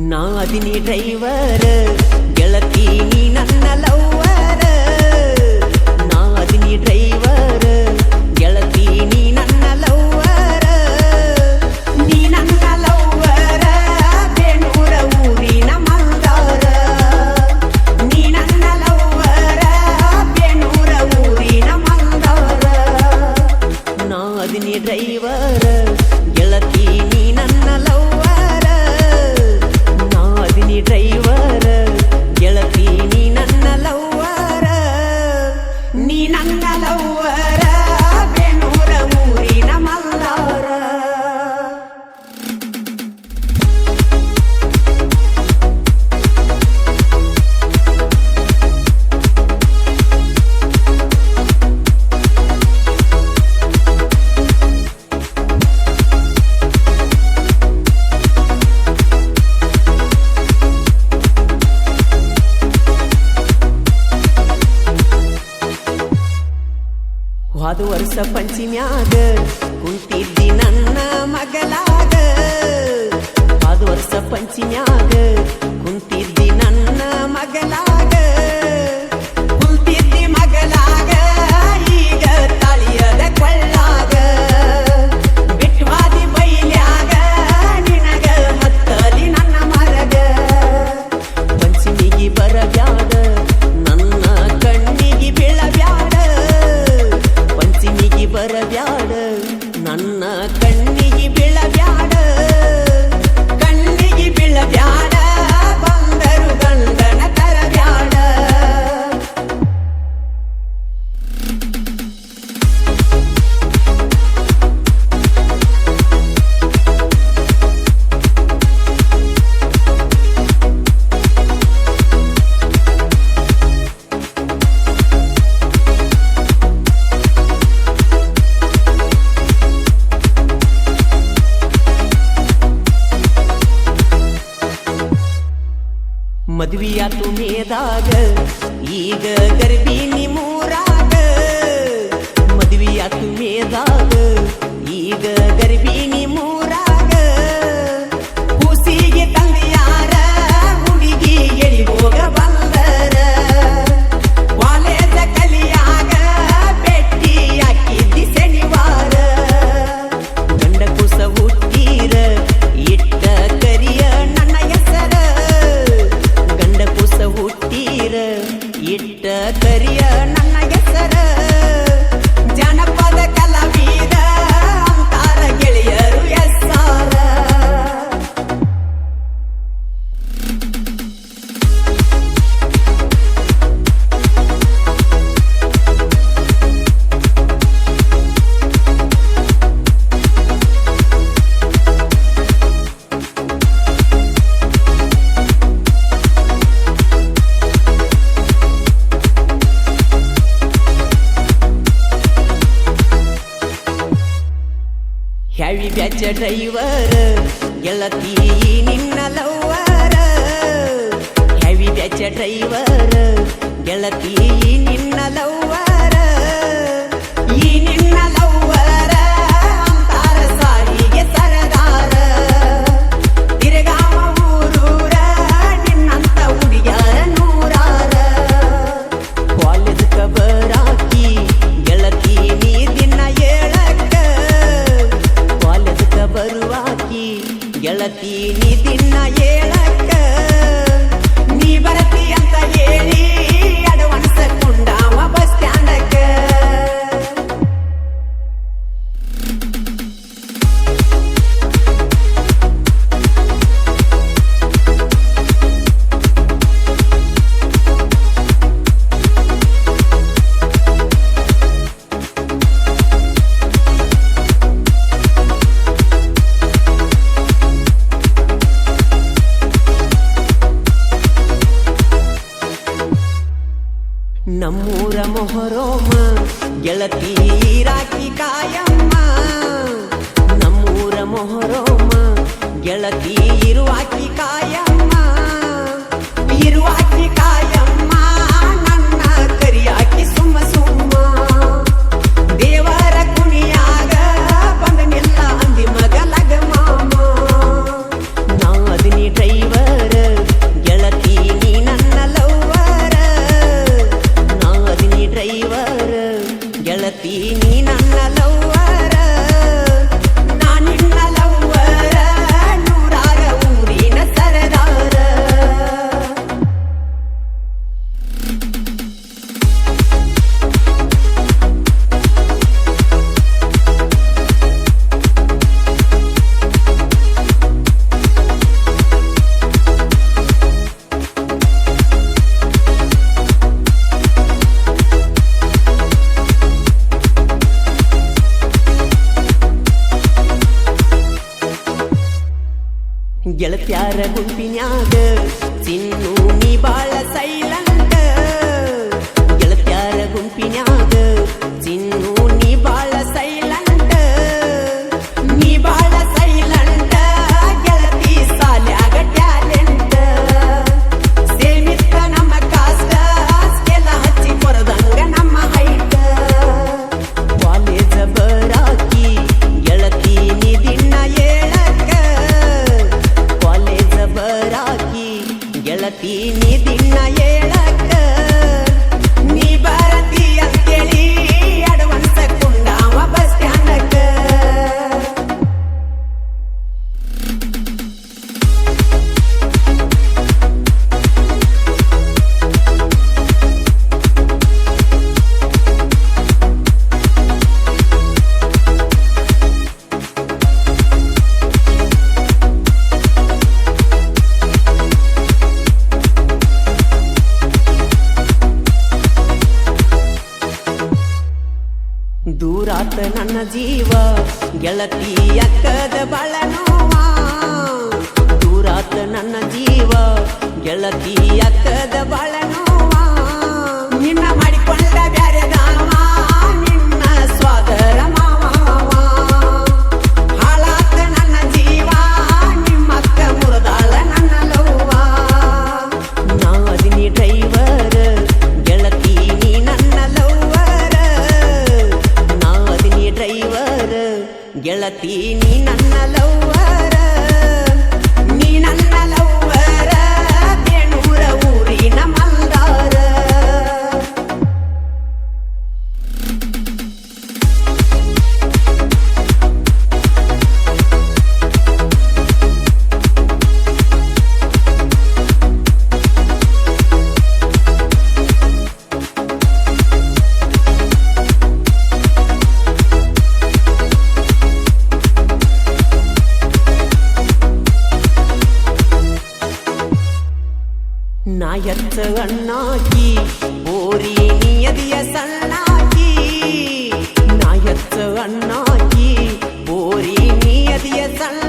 ನಾ ಅದಿನಿ ಡ್ರೈವರ್ ಗೆಳತಿ ನೀ ನನ್ನ ಲವ್ವರ್. ನಾ ಅದಿನಿ ಡ್ರೈವರ್ ಗೆಳತಿ ನೀ ನನ್ನ ಲವ್ವರ್. ನೀ ನನ್ನ ಲವ್ವರ್ ಬೇಣೂರ ಊರಿನ ಮಲ್ದಾರ. ನೀ ನನ್ನ ಲವ್ವರ್ ಬೇಣೂರ ಊರಿನ ಮಲ್ದಾರ. ನಾ ಅದಿನಿ ಡ್ರೈವರ್ ಗೆಳತಿ ನೀ ನನ್ನ ಲವ್ವರ್. ನಾ ಅದಿನಿ ಡ್ರೈವರ್ ಗೆಳತಿ ನೀ ನನ್ನ ಲವ್ವರ್. ನೀ ನನ್ನ ಲವ್ವರ್ ಬೇಣೂರ ಊರಿನ ಮಲ್ದಾರ. ಹೋದ ವರ್ಷ ಪಂಚಮ್ಯಾಗ ಕುಂತಿದ್ದಿ ನನ್ನ ಮಗಲಾಗ. ಹೋದ ವರ್ಷ ಪಂಚಮ್ಯಾಗ ಕುಂತಿದ್ದಿ ನನ್ನ ಮಗಲಾಗ. ಕುಂತಿದ್ದಿ ಮಗಲಾಗ ಈಗ ತಾಳಿಯದ ಕೊಳ್ಳಾಗ. ಬಿಟ್ವಾದಿ ಬೈಲ್ಯಾಗ ನಿನಗ ಹತ್ತಲಿ ನನ್ನ ಮರಗ. ಪಂಚಮಿಗೆ ಬರಬ್ಯಾಡ ನನ್ನ ಕಣ್ಣಿಗೆ ಬೀಳಬ್ಯಾಡ. ಪಂಚಮಿಗೆ ಬರಬ್ಯಾಡ ನನ್ನ ಕಣ್ಣಿಗೆ ಬೀಳಬ್ಯಾಡ. ಕಣ್ಣಿಗೆ ಬೀಳಬ್ಯಾಡ ಬಂದರು ಗಂಡನ ತರಬ್ಯಾಡ. ಮದ್ವಿಯಾತು ಮೇದಾಗ ಈಗ ಗರ್ಭಿಣಿ ಮೂರಾಗ. ಮದ್ವಿಯಾತು ಮೇದಾಗ ಈಗ ಗರ್ಭಿಣಿ ಮೂರಾಗ. ಕೂಸಿಗೆ ತಂದೆಯಾರ ಹುಡುಗಿ ಎಳಿ ಹೋಗ ಬಂದರ. ಕಾಲೇಜ ಕಲಿಯಾಗ ಭೇಟಿ ಹಾಕಿದ್ದಿ ಶನಿವಾರ. ಗಂಡ ಕುಸ ಹುಟ್ಟೀರ ಇಟ್ಟ ಕರಿಯ ನನ್ನ ಹೆಸರ. ಗಂಡ ಕುಸ ಹುಟ್ಟೀರ ಇಟ್ಟ ಕರಿಯ ನನ್ನ ಹೆಸರ. ಜನಪದ ಕಲಾವಿದ ಅಂತಾರ ಗೆಳೆಯರು ಹೆಸರ. ಹ್ಯಾವಿ ಬ್ಯಾಚ ಡ್ರೈವರ್ ಗೆಳತಿ ನಿನ್ನ ಲವ್ವರ್. ಹ್ಯಾವಿ ಬ್ಯಾಚ ಡ್ರೈವರ್ ಗೆಳತಿ ನಿನ್ನ ಲವ್ವರ್. ಈ ನಿನ್ನ ಲವ್ವರ್ ಅಂತಾರ ಸಾರಿಗೆ ಸರದಾರ. ತಿರುಗಾವ ಊರೂರ ನಿನ್ನಂತ ಹುಡುಗ್ಯಾರ ನೂರಾರ. ಕಾಲೇಜ್ ಕಬರಾಕಿ ಗೆಳತಿ ನೀ ದಿನ ಏಳಕ್ಕ. ಕಾಲೇಜ್ ಬರುವಾಕಿ ಗೆಳತಿ ನೀ ದಿನ ಏಳಕ್ಕ. ನೀ ಬರತಿ ಅಂತ ಹೇಳಿ ಅಡ್ವಾನ್ಸ್ ಕೊಂಡಾವ ಬಸ್ ಸ್ಟ್ಯಾಂಡಕ್ಕ. ನಮ್ಮೂರ ಮೊಹರೋಮ ಗೆಳತಿ ರಾಕಿ ಕಾಯಮ್ಮ. ನಮ್ಮೂರ ಮೊಹರೋಮ ಗೆಳತಿ ಇರುವಾಕಿ ಕಾಯಮ್ಮ. ಇರುವಾಕಿ ಕಾಯಮ್ಮ ನನ್ನ ಕರಿಯಾಕಿ ಸುಮ್ಮ ಸುಮ್ಮ. ದೇವರ ಕುಣಿಯಾಗ ಬಂದ ನಿಲ್ಲ ಅಂದಿ ಮಗಲಗ ಮಾಮ. ನಾ ಅದಿನಿ ಡ್ರೈವರ್ ಗೆಳತ್ಯಾರ ಗುಂಪಿನ್ಯಾಗ ಚಿನ್ನು ನೀ ಬಾಳ ಸೈಲೆಂಟ್ ಗೆಳತ್ಯಾರ ಗುಂಪಿನ್ಯಾಗ ಚಿನ್ನು ನೀ ಬಾಳ ಸೈಲೆಂಟ್ ನೀ ಬಾಳ ಸೈಲೆಂಟ್ ಗೆಳತಿ ಸಾಲ್ಯಾಗ ಟ್ಯಾಲೆಂಟ್ ಸೇಮಿತ್ತ ನಮ್ಮ ಕಾಸ್ಟ ಸ್ಕೆಲ ಹಚ್ಚಿ ಕೊರದಂಗ ನಮ್ಮ ಹೈಟ್ ಕಾಲೇಜ ಬರಾಕಿ ಗೆಳತಿ ನೀ ದಿನ ಏಳಕ್ಕ ಕಾಲೇಜ ಬರಾಕಿ ಗೆಳತಿ ನೀ ದಿನ ಏಳಕ್ಕ ನೀ ಬರತಿ ಅಂತೇಳಿ ಅಡ್ವಾನ್ಸ ಕುಂಡಾವ ಬಸ್ ಸ್ಟ್ಯಾಂಡಕ್ಕ ದೂರಾತ ನನ್ನ ಜೀವ ಗೆಳತಿ ಅಕ್ಕದ ಬಾಳ ನೋವ ದೂರಾತ ನನ್ನ ಜೀವ ಗೆಳತಿ ಅಕ್ಕದ ಬಾಳ ನೋವ ನಿನ್ನ ಮಾಡಿಕೊಂಡ ಬ್ಯಾರೆದಾವ ನಿನ್ನ ಸ್ವಾದರ ಮಾವ ಹಾಳಾತ ನನ್ನ ಜೀವ ನಿಮ್ಮಕ್ಕ ಮುರದಾಳ ನನ್ನ ಲವ್ವ ನಾ ಅದಿನಿ ಡ್ರೈವರ್ ಗೆಳತಿ ನೀ ನನ್ನ ಲವ್ವರ ನಾ ಅದಿನಿ ಡ್ರೈವರ್ ಗೆಳತಿ ನೀ ನನ್ನ ಲವ್ವರ ನೀ ನನ್ನ ಲವ್ವರ ಬೇಣೂರ ಊರಿನ ಮಲ್ದಾರ ನಾ ಎತ್ತ ಅಣ್ಣಾಕಿ ಬೋರಿ ನಿಯದಿಯ ಸಣ್ಣಾಕಿ ನಾ ಎತ್ತ ಅಣ್ಣಾಕಿ ಬೋರಿ ನಿಯದಿಯ ಸಣ್ಣ